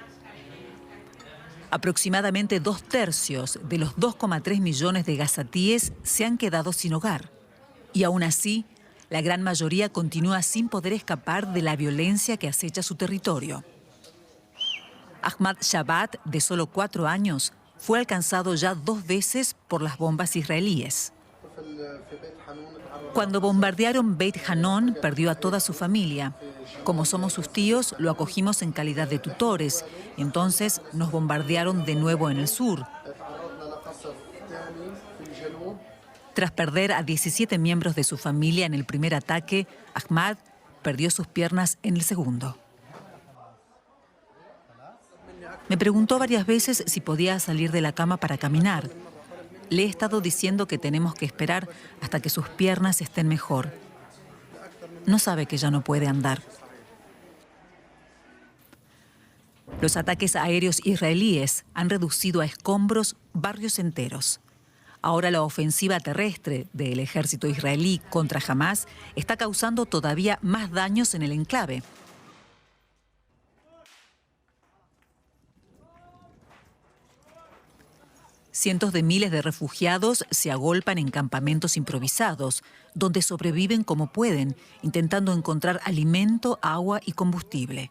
Aproximadamente 2/3 de los 2,3 millones de gazatíes se han quedado sin hogar. Y aún así, la gran mayoría continúa sin poder escapar de la violencia que acecha su territorio. Ahmad Shabat, de solo 4 años, fue alcanzado ya 2 veces por las bombas israelíes. Cuando bombardearon Beit Hanon, perdió a toda su familia. Como somos sus tíos, lo acogimos en calidad de tutores. Entonces nos bombardearon de nuevo en el sur. Tras perder a 17 miembros de su familia en el primer ataque, Ahmad perdió sus piernas en el segundo. Me preguntó varias veces si podía salir de la cama para caminar. Le he estado diciendo que tenemos que esperar hasta que sus piernas estén mejor. No sabe que ya no puede andar. Los ataques aéreos israelíes han reducido a escombros barrios enteros. Ahora la ofensiva terrestre del ejército israelí contra Hamás está causando todavía más daños en el enclave. Cientos de miles de refugiados se agolpan en campamentos improvisados, donde sobreviven como pueden, intentando encontrar alimento, agua y combustible.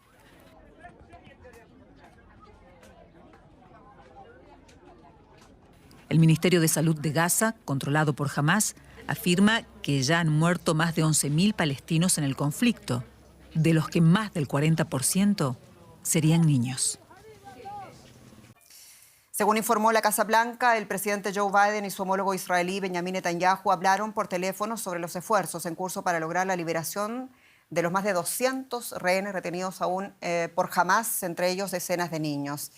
El Ministerio de Salud de Gaza, controlado por Hamás, afirma que ya han muerto más de 11.000 palestinos en el conflicto, de los que más del 40% serían niños. Según informó la Casa Blanca, el presidente Joe Biden y su homólogo israelí Benjamin Netanyahu hablaron por teléfono sobre los esfuerzos en curso para lograr la liberación de los más de 200 rehenes retenidos aún por Hamás, entre ellos decenas de niños.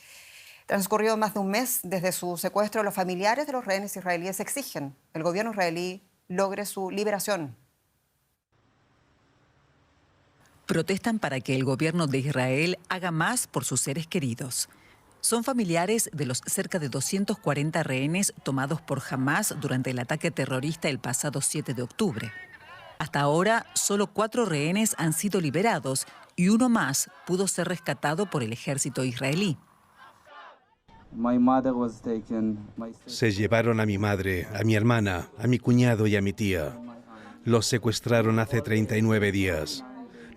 Transcurrido más de un mes desde su secuestro, los familiares de los rehenes israelíes exigen que el gobierno israelí logre su liberación. Protestan para que el gobierno de Israel haga más por sus seres queridos. Son familiares de los cerca de 240 rehenes tomados por Hamás durante el ataque terrorista el pasado 7 de octubre. Hasta ahora, solo 4 rehenes han sido liberados y uno más pudo ser rescatado por el ejército israelí. Se llevaron a mi madre, a mi hermana, a mi cuñado y a mi tía. Los secuestraron hace 39 días.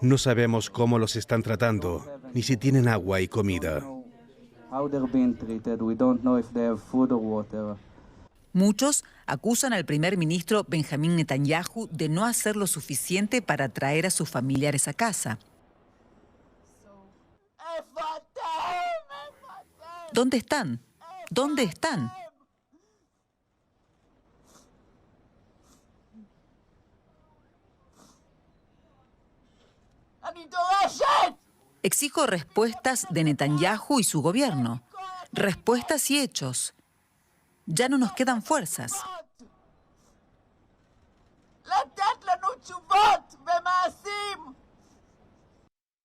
No sabemos cómo los están tratando, ni si tienen agua y comida. Muchos acusan al primer ministro Benjamin Netanyahu de no hacer lo suficiente para traer a sus familiares a casa. ¿Dónde están? ¿Dónde están? Exijo respuestas de Netanyahu y su gobierno. Respuestas y hechos. Ya no nos quedan fuerzas.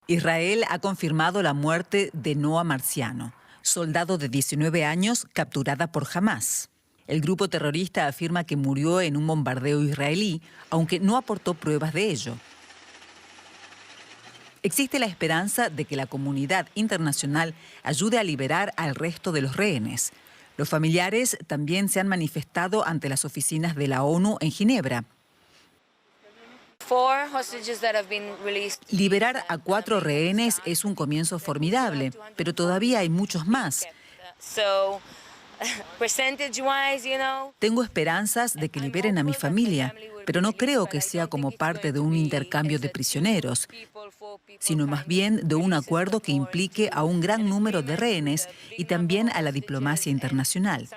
Israel ha confirmado la muerte de Noa Marciano, soldado de 19 años capturada por Hamás. El grupo terrorista afirma que murió en un bombardeo israelí, aunque no aportó pruebas de ello. Existe la esperanza de que la comunidad internacional ayude a liberar al resto de los rehenes. Los familiares también se han manifestado ante las oficinas de la ONU en Ginebra. Liberar a 4 rehenes es un comienzo formidable, pero todavía hay muchos más. Tengo esperanzas de que liberen a mi familia, pero no creo que sea como parte de un intercambio de prisioneros, sino más bien de un acuerdo que implique a un gran número de rehenes y también a la diplomacia internacional.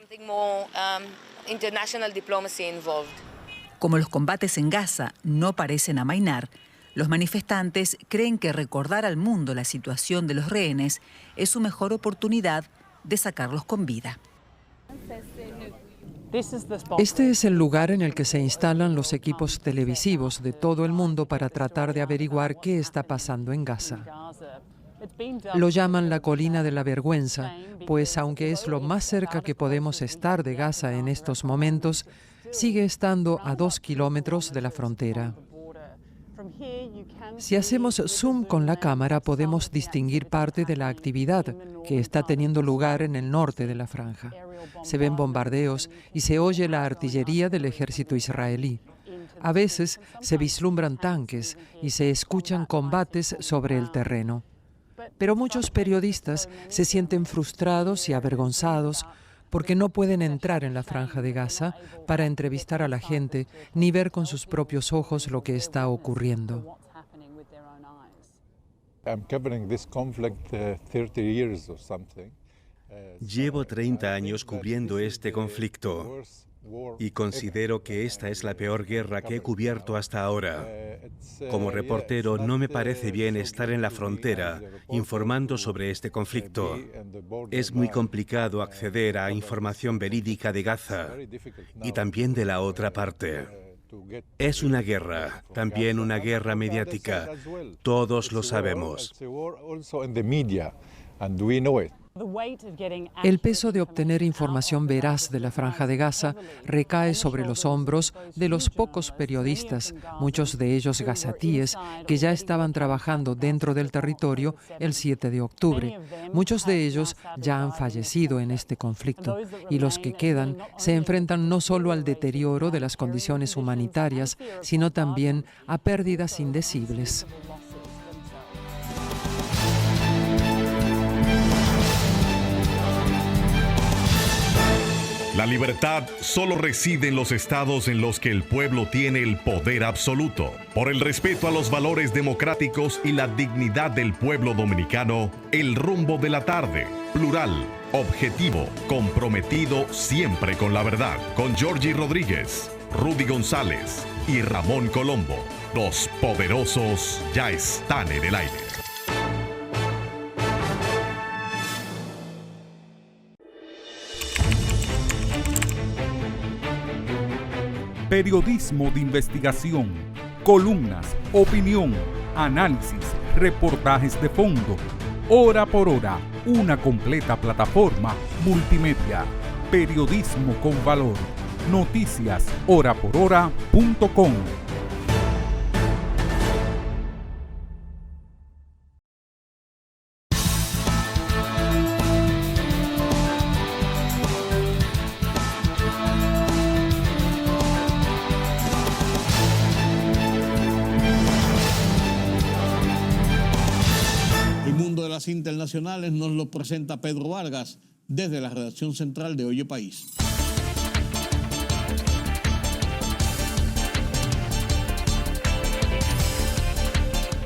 Como los combates en Gaza no parecen amainar, los manifestantes creen que recordar al mundo la situación de los rehenes es su mejor oportunidad de sacarlos con vida. Este es el lugar en el que se instalan los equipos televisivos de todo el mundo para tratar de averiguar qué está pasando en Gaza. Lo llaman la colina de la vergüenza, pues aunque es lo más cerca que podemos estar de Gaza en estos momentos, sigue estando a 2 kilómetros de la frontera. Si hacemos zoom con la cámara, podemos distinguir parte de la actividad que está teniendo lugar en el norte de la franja. Se ven bombardeos y se oye la artillería del ejército israelí. A veces se vislumbran tanques y se escuchan combates sobre el terreno. Pero muchos periodistas se sienten frustrados y avergonzados porque no pueden entrar en la Franja de Gaza para entrevistar a la gente ni ver con sus propios ojos lo que está ocurriendo. Llevo 30 años cubriendo este conflicto y considero que esta es la peor guerra que he cubierto hasta ahora. Como reportero, no me parece bien estar en la frontera informando sobre este conflicto. Es muy complicado acceder a información verídica de Gaza y también de la otra parte. Es una guerra, también una guerra mediática. Todos lo sabemos. El peso de obtener información veraz de la Franja de Gaza recae sobre los hombros de los pocos periodistas, muchos de ellos gazatíes, que ya estaban trabajando dentro del territorio el 7 de octubre. Muchos de ellos ya han fallecido en este conflicto y los que quedan se enfrentan no solo al deterioro de las condiciones humanitarias, sino también a pérdidas indecibles. La libertad solo reside en los estados en los que el pueblo tiene el poder absoluto. Por el respeto a los valores democráticos y la dignidad del pueblo dominicano, El Rumbo de la Tarde, plural, objetivo, comprometido siempre con la verdad. Con Georgie Rodríguez, Rudy González y Ramón Colombo. Los poderosos ya están en el aire. Periodismo de investigación, columnas, opinión, análisis, reportajes de fondo. Hora por hora, una completa plataforma multimedia. Periodismo con valor. Noticias horaporhora.com. Internacionales nos lo presenta Pedro Vargas desde la redacción central de Oye País.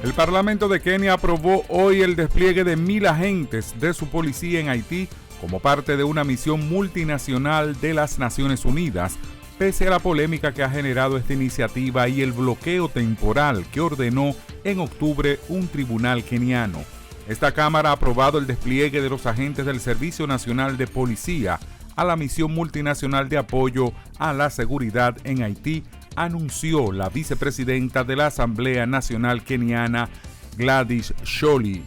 El Parlamento de Kenia aprobó hoy el despliegue de 1,000 agentes de su policía en Haití como parte de una misión multinacional de las Naciones Unidas, pese a la polémica que ha generado esta iniciativa y el bloqueo temporal que ordenó en octubre un tribunal keniano. Esta Cámara ha aprobado el despliegue de los agentes del Servicio Nacional de Policía a la misión multinacional de apoyo a la seguridad en Haití, anunció la vicepresidenta de la Asamblea Nacional Keniana, Gladys Sholly.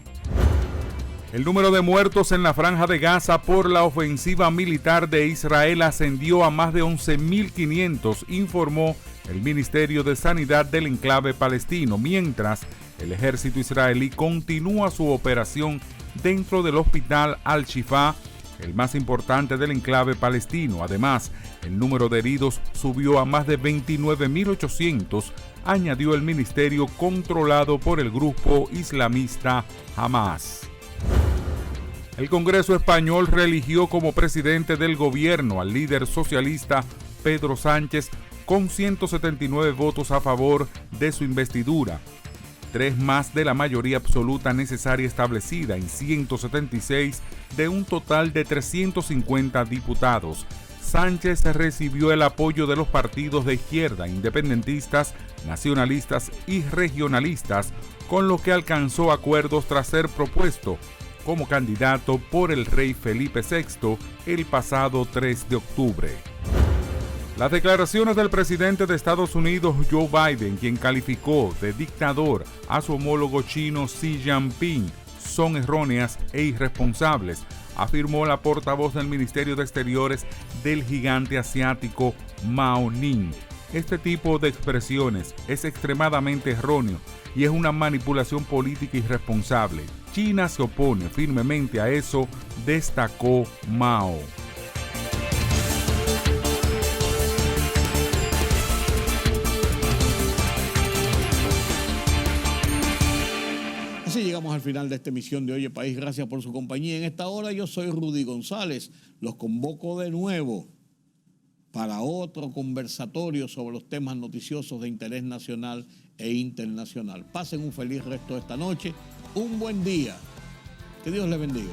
El número de muertos en la Franja de Gaza por la ofensiva militar de Israel ascendió a más de 11.500, informó el Ministerio de Sanidad del enclave palestino, mientras el ejército israelí continúa su operación dentro del hospital Al-Shifa, el más importante del enclave palestino. Además, el número de heridos subió a más de 29.800, añadió el ministerio controlado por el grupo islamista Hamas. El Congreso español reeligió como presidente del gobierno al líder socialista Pedro Sánchez con 179 votos a favor de su investidura, 3 más de la mayoría absoluta necesaria establecida en 176 de un total de 350 diputados. Sánchez recibió el apoyo de los partidos de izquierda, independentistas, nacionalistas y regionalistas, con lo que alcanzó acuerdos tras ser propuesto como candidato por el rey Felipe VI el pasado 3 de octubre. Las declaraciones del presidente de Estados Unidos, Joe Biden, quien calificó de dictador a su homólogo chino Xi Jinping, son erróneas e irresponsables, afirmó la portavoz del Ministerio de Exteriores del gigante asiático Mao Ning. Este tipo de expresiones es extremadamente erróneo y es una manipulación política irresponsable. China se opone firmemente a eso, destacó Mao. Así llegamos al final de esta emisión de Oye País. Gracias por su compañía. En esta hora yo soy Rudy González. Los convoco de nuevo para otro conversatorio sobre los temas noticiosos de interés nacional e internacional. Pasen un feliz resto de esta noche, un buen día. Que Dios les bendiga.